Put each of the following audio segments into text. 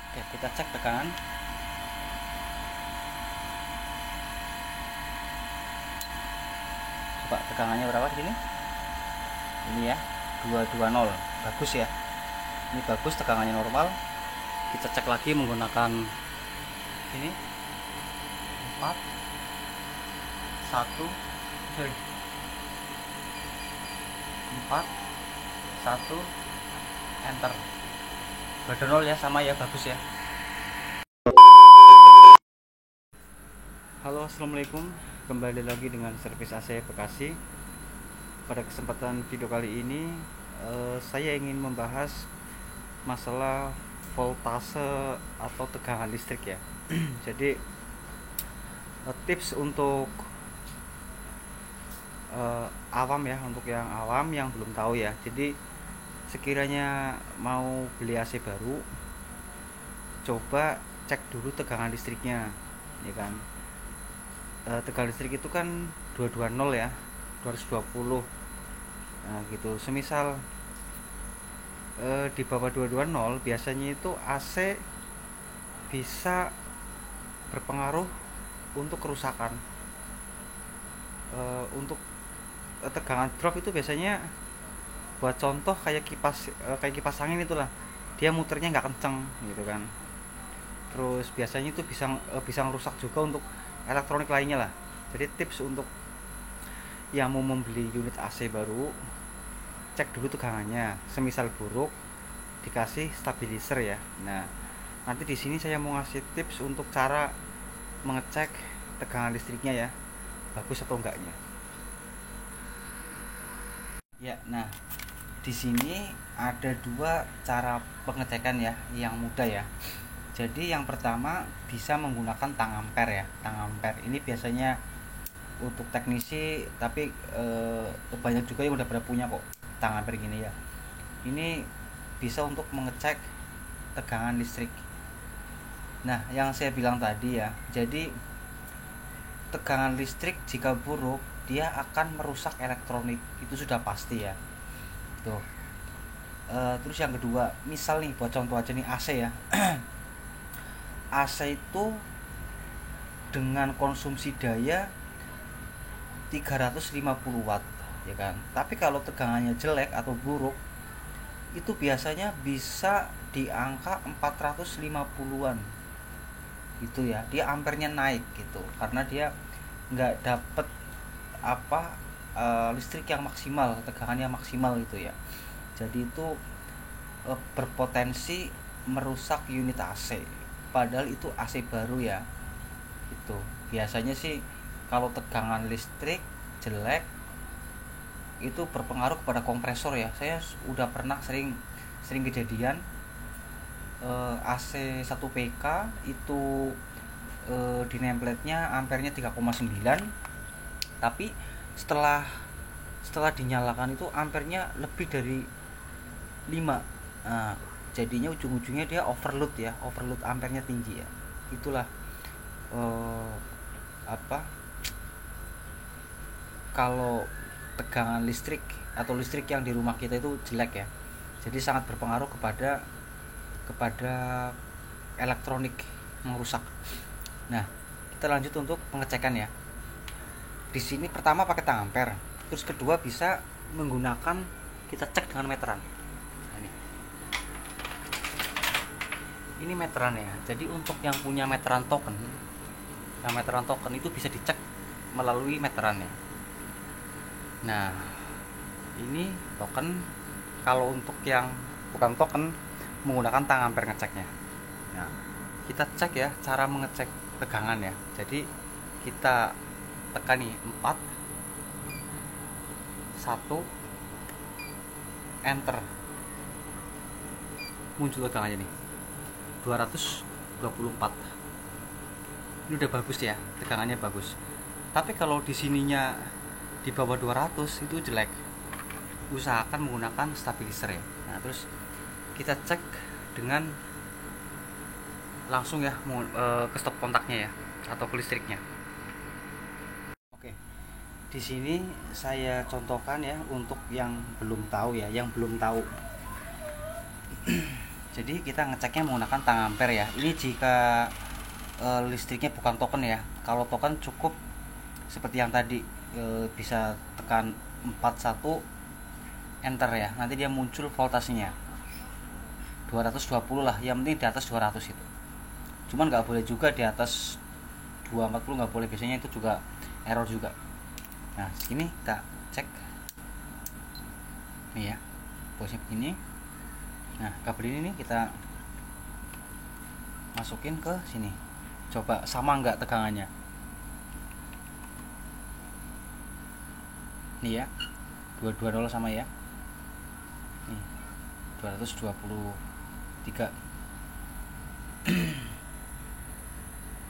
Oke, kita cek tekanan. Coba tegangannya berapa di sini? Ini ya, 220. Bagus ya. Ini bagus, tegangannya normal. Kita cek lagi menggunakan ini 4 1 sorry 4 1 enter. 220 ya, sama ya, bagus ya. Halo, assalamualaikum, kembali lagi dengan servis AC Bekasi. Pada kesempatan video kali ini saya ingin membahas masalah voltase atau tegangan listrik ya. Jadi tips untuk awam ya, untuk yang awam yang belum tahu ya. Jadi sekiranya mau beli AC baru, coba cek dulu tegangan listriknya, ya kan. Tegangan listrik itu kan 220 ya, 220. Nah gitu, semisal di bawah 220 biasanya itu AC bisa berpengaruh untuk kerusakan. Untuk tegangan drop itu biasanya, buat contoh kayak kipas angin itulah, dia muternya nggak kenceng gitu kan. Terus biasanya itu bisa ngerusak juga untuk elektronik lainnya lah. Jadi tips untuk yang mau membeli unit AC baru, cek dulu tegangannya. Semisal buruk, dikasih stabilizer ya. Nah, nanti di sini saya mau ngasih tips untuk cara mengecek tegangan listriknya ya, bagus atau enggaknya. Ya, nah di sini ada dua cara pengecekan ya, yang mudah ya. Jadi yang pertama bisa menggunakan tang ampere ya. Tang ampere ini biasanya untuk teknisi, tapi banyak juga yang udah pada punya kok tang ampere gini ya. Ini bisa untuk mengecek tegangan listrik. Nah, yang saya bilang tadi ya, jadi tegangan listrik jika buruk dia akan merusak elektronik, itu sudah pasti ya. Tuh. Terus yang kedua, misal nih buat contoh aja nih AC ya. AC itu dengan konsumsi daya 350 watt ya kan. Tapi kalau tegangannya jelek atau buruk, itu biasanya bisa di angka 450-an gitu ya. Dia ampernya naik gitu karena dia nggak dapet listrik yang maksimal, tegangannya maksimal gitu ya. Jadi itu berpotensi merusak unit AC, padahal itu AC baru ya. Itu biasanya sih kalau tegangan listrik jelek itu berpengaruh kepada kompresor ya. Saya udah pernah sering kejadian AC 1 PK itu di nameplate-nya ampernya 3,9, tapi setelah dinyalakan itu ampernya lebih dari 5. Nah, jadinya ujung-ujungnya dia overload ya, overload ampernya tinggi ya. Itulah eh, apa kalau tegangan listrik atau listrik yang di rumah kita itu jelek ya. Jadi sangat berpengaruh kepada elektronik yang rusak. Nah, kita lanjut untuk pengecekan ya. Di sini pertama pakai tang ampere, terus kedua bisa menggunakan, kita cek dengan meteran. Nah, ini meteran ya. Jadi untuk yang punya meteran token, itu bisa dicek melalui meteran ya. Nah, ini token. Kalau untuk yang bukan token, menggunakan tang ampere ngeceknya. Nah, kita cek ya cara mengecek tegangan ya. Jadi kita tekan nih 4 1 enter, muncul tegangannya nih 224. Ini udah bagus ya, tegangannya bagus. Tapi kalau di sininya di bawah 200 itu jelek. Usahakan menggunakan stabilizer ya. Nah, terus kita cek dengan langsung ya ke stop kontaknya ya, atau ke listriknya. Oke. Di sini saya contohkan ya untuk yang belum tahu ya, Jadi kita ngeceknya menggunakan tang ampere ya. Ini jika listriknya bukan token ya. Kalau token cukup seperti yang tadi, bisa tekan 41 enter ya, nanti dia muncul voltasenya 220 lah, yang penting di atas 200 itu. Cuman nggak boleh juga di atas 240, nggak boleh, biasanya itu juga error juga. Nah sini kita cek nih ya, posisinya begini. Nah kabel ini nih kita masukin ke sini, coba sama nggak tegangannya. Nih ya, 220 sama ya, nih 223.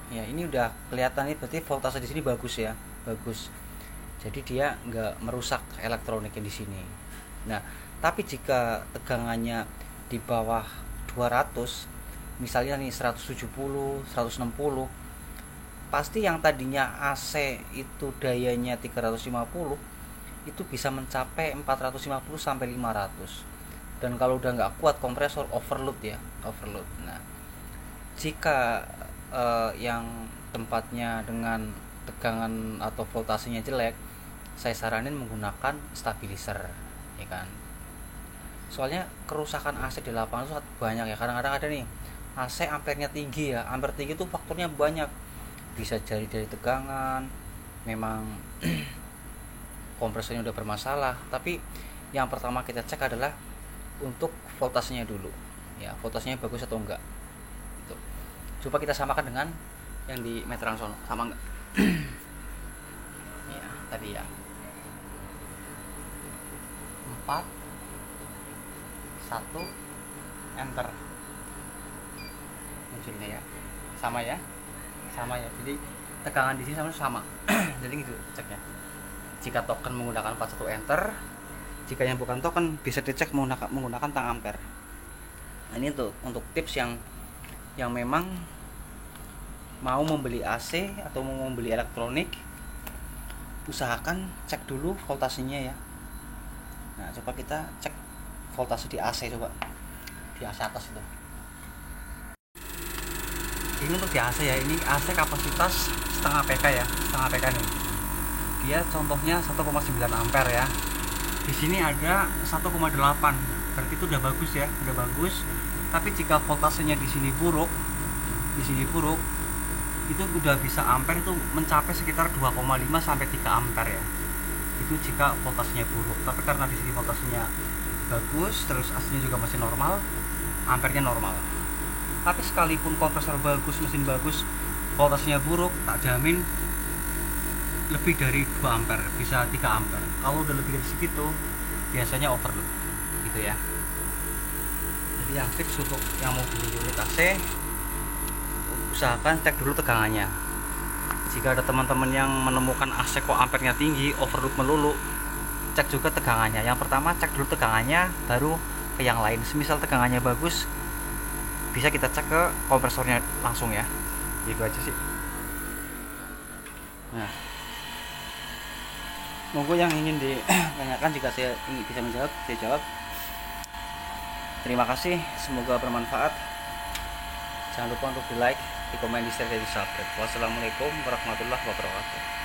Ya ini udah kelihatan nih, berarti voltase di sini bagus ya, bagus. Jadi dia nggak merusak elektroniknya di sini. Nah tapi jika tegangannya di bawah 200, misalnya nih 170, 160, pasti yang tadinya AC itu dayanya 350 itu bisa mencapai 450 sampai 500. Dan kalau udah nggak kuat kompresor, overload ya, overload. Nah jika yang tempatnya dengan tegangan atau voltasenya jelek, saya saranin menggunakan stabilizer ya kan. Soalnya kerusakan AC di lapangan itu banyak ya. Kadang-kadang ada nih AC ampernya tinggi ya, ampere tinggi itu faktornya banyak, bisa jadi dari tegangan, memang kompresornya udah bermasalah. Tapi yang pertama kita cek adalah untuk voltasenya dulu ya, voltasenya bagus atau enggak gitu. Coba kita samakan dengan yang di meteran sono, sama enggak? Ya tadi ya 4 1 enter munculnya ya, sama ya, sama ya. Jadi tegangan di sini sama. Jadi gitu ceknya. Jika token menggunakan 41 enter, jika yang bukan token bisa dicek menggunakan tang ampere. Nah, ini untuk tips yang memang mau membeli AC atau mau membeli elektronik, usahakan cek dulu voltasenya ya. Nah coba kita cek voltase di AC, coba di AC atas itu. Ini untuk di AC ya, ini AC kapasitas setengah PK ya, setengah PK nih. Dia contohnya 1,9 ampere ya. Di sini ada 1,8, berarti itu udah bagus ya, udah bagus. Tapi jika voltasenya di sini buruk, itu udah bisa ampere itu mencapai sekitar 2,5 sampai 3 ampere ya. Itu jika voltasenya buruk. Tapi karena di sini voltasenya bagus, terus AC-nya juga masih normal, ampernya normal. Tapi sekalipun kompresor bagus, mesin bagus, voltasenya buruk, tak jamin lebih dari 2 ampere, bisa 3 ampere. Kalau udah lebih dari segitu, biasanya overload gitu ya. Jadi yang tips untuk yang mau beli unit AC, usahakan cek dulu tegangannya. Jika ada teman-teman yang menemukan AC kok ampernya tinggi, overload melulu, cek juga tegangannya. Yang pertama cek dulu tegangannya, baru ke yang lain. Semisal tegangannya bagus, bisa kita cek ke kompresornya langsung ya. Gitu aja sih. Nah, monggo yang ingin ditanyakan, jika saya bisa menjawab, saya jawab. Terima kasih, semoga bermanfaat. Jangan lupa untuk di like, di komen, di share, dan di subscribe. Wassalamualaikum warahmatullahi wabarakatuh.